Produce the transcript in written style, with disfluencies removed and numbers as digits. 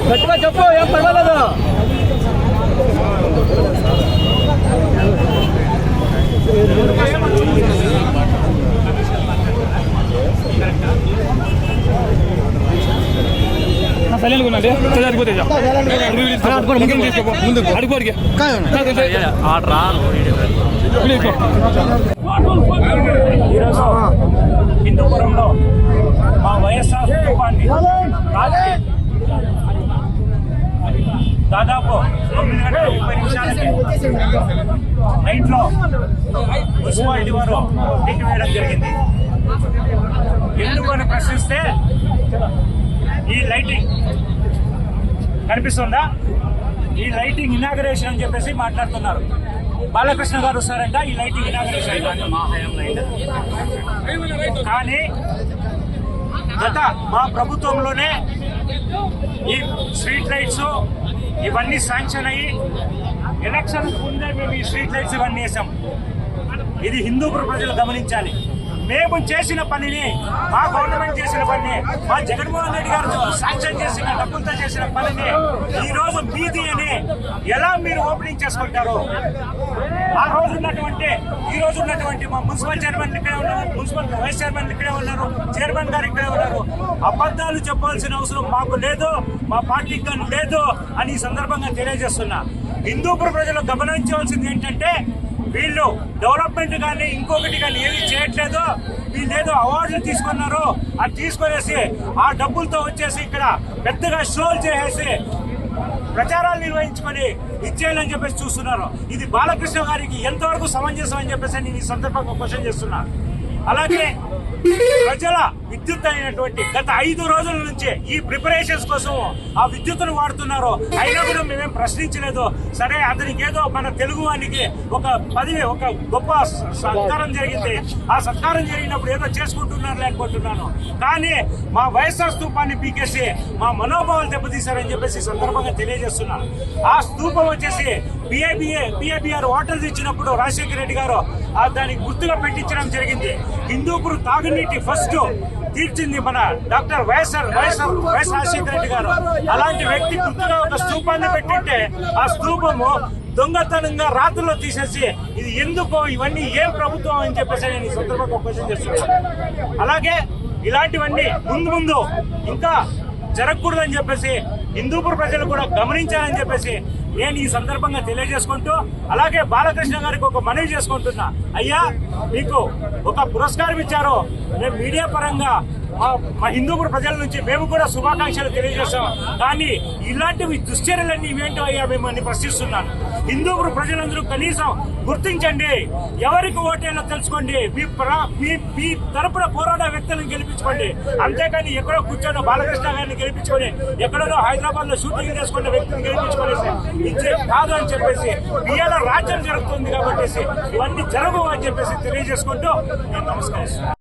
గట్టిగా చెప్పు, ఏం పర్వాలేదు. సైలెంట్గా ఉండండి. అడుగుడికి హిందూపురంలో మా వైఎస్ఆర్ కుటుంబాన్ని దాదాపు 9:30 నైట్లో మున్సిపాలిటీ వారు వేయడం జరిగింది. ఎందుకు అని ప్రశ్నిస్తే ఈ లైటింగ్ కనిపిస్తుందా, ఈ లైటింగ్ ఇనాగరేషన్ అని చెప్పేసి మాట్లాడుతున్నారు. బాలకృష్ణ గారు వస్తారంట ఈ లైటింగ్ ఇనాగరేషన్ కానీ మా ప్రభుత్వంలోనే ఈ స్ట్రీట్ లైట్స్ ఇవన్నీ శాంక్షన్ అయ్యి ఎలక్షన్ ముందే మేము ఈ స్ట్రీట్ లైట్స్ ఇవన్నీ వేసాం. ఇది హిందూపుర ప్రజలు గమనించాలి. మేము చేసిన పనిని, మా గవర్నమెంట్ చేసిన పనిని, మా జగన్మోహన్ రెడ్డి గారు శాంక్షన్ చేసిన డబ్బులతో చేసిన పనిని ఈ రోజు బీదీ అని ఎలా మీరు ఓపెనింగ్ చేసుకుంటారు? ఆ రోజు ఉన్నటువంటి ఈ రోజు ఉన్నటువంటి మా మున్సిపల్ చైర్మన్ ఇక్కడే ఉన్నారు, మున్సిపల్ వైస్ చైర్మన్ ఇక్కడే ఉన్నారు, చైర్మన్ గారు ఇక్కడే ఉన్నారు. అబద్ధాలు చెప్పాల్సిన అవసరం మాకు లేదు, మా పార్టీకి కానీ లేదు అని ఈ సందర్భంగా తెలియజేస్తున్నా. హిందూపుర ప్రజలు గమనించవలసింది ఏంటంటే వీళ్ళు డెవలప్మెంట్ కానీ ఇంకొకటి కానీ ఏది చేయట్లేదు. వీళ్ళు ఏదో అవార్డులు తీసుకున్నారు, అది తీసుకునేసి ఆ డబ్బులతో వచ్చేసి ఇక్కడ పెద్దగా షోలు చేసేసి ప్రచారాలు నిర్వహించుకొని ఇచ్చేయాలని చెప్పేసి చూస్తున్నారు. ఇది బాలకృష్ణ గారికి ఎంతవరకు సమంజసం అని చెప్పేసి నేను ఈ సందర్భంగా క్వశ్చన్ చేస్తున్నా. అలాగే ప్రజల విద్యుత్ అయినటువంటి గత 5 రోజుల నుంచి ఈ ప్రిపరేషన్స్ కోసం ఆ విద్యుత్తును వాడుతున్నారు. అయినా కూడా మేమేం ప్రశ్నించలేదు. సరే, అతనికి ఏదో మన తెలుగు వానికి ఒక గొప్ప సత్కారం జరిగింది. ఆ సత్కారం జరిగినప్పుడు ఏదో చేసుకుంటున్నారు అనుకుంటున్నాను. కానీ మా వైఎస్ఆర్ స్తూపాన్ని పీకేసి మా మనోభావాలు దెబ్బతీశారని చెప్పేసి సందర్భంగా తెలియజేస్తున్నాను. ఆ స్తూపం వచ్చేసి పిఐబిఆర్ వాటర్స్ ఇచ్చినప్పుడు రాజశేఖర రెడ్డి గారు దానికి గుర్తుగా పెట్టించడం జరిగింది. హిందూపురం తాగునీటి ఫస్ట్ తీర్చింది మన డాక్టర్ వైఎస్ రాజశేఖర రెడ్డి గారు. అలాంటి వ్యక్తి గుర్తుగా ఒక స్తూపాన్ని పెట్టింటే ఆ స్తూపము దొంగతనంగా రాత్రుల్లో తీసేసి ఇది ఎందుకో, ఇవన్నీ ఏం ప్రభుత్వం అని చెప్పేసి నేను ఈ సందర్భంగా క్వశ్చన్ చేస్తున్నాను. అలాగే ఇలాంటివన్నీ ముందు ఇంకా జరగకూడదని చెప్పేసి హిందూపుర ప్రజలు కూడా గమనించాలని చెప్పేసి నేను ఈ సందర్భంగా తెలియజేసుకుంటూ, అలాగే బాలకృష్ణ గారికి ఒక మనవి చేసుకుంటున్నా. అయ్యా, మీకు ఒక పురస్కారం ఇచ్చారు. మేము మీడియా పరంగా మా హిందూపుర ప్రజల నుంచి మేము కూడా శుభాకాంక్షలు తెలియజేస్తాం. కానీ ఇలాంటివి దుశ్చర్యలన్నీ ఇవేంటో అయ్యా మిమ్మల్ని ప్రశ్నిస్తున్నాను. హిందూపుర ప్రజలందరూ కనీసం గుర్తించండి, ఎవరికి ఓటేలో తెలుసుకోండి, మీ తరపున పోరాడే వ్యక్తులను గెలిపించుకోండి. అంతేకాని ఎక్కడో కూర్చొని బాలకృష్ణ గారిని గెలిపించుకొని ఎక్కడో హైదరాబాద్ లో షూటింగ్ చేసుకునే వ్యక్తిని గెలిపించుకోలేసి ఇచ్చే కాదు అని చెప్పేసి ఇవాళ రాజ్యం జరుగుతుంది కాబట్టి ఇవన్నీ జరగవు అని చెప్పేసి తెలియజేసుకుంటూ నేను నమస్కరిస్తున్నాను.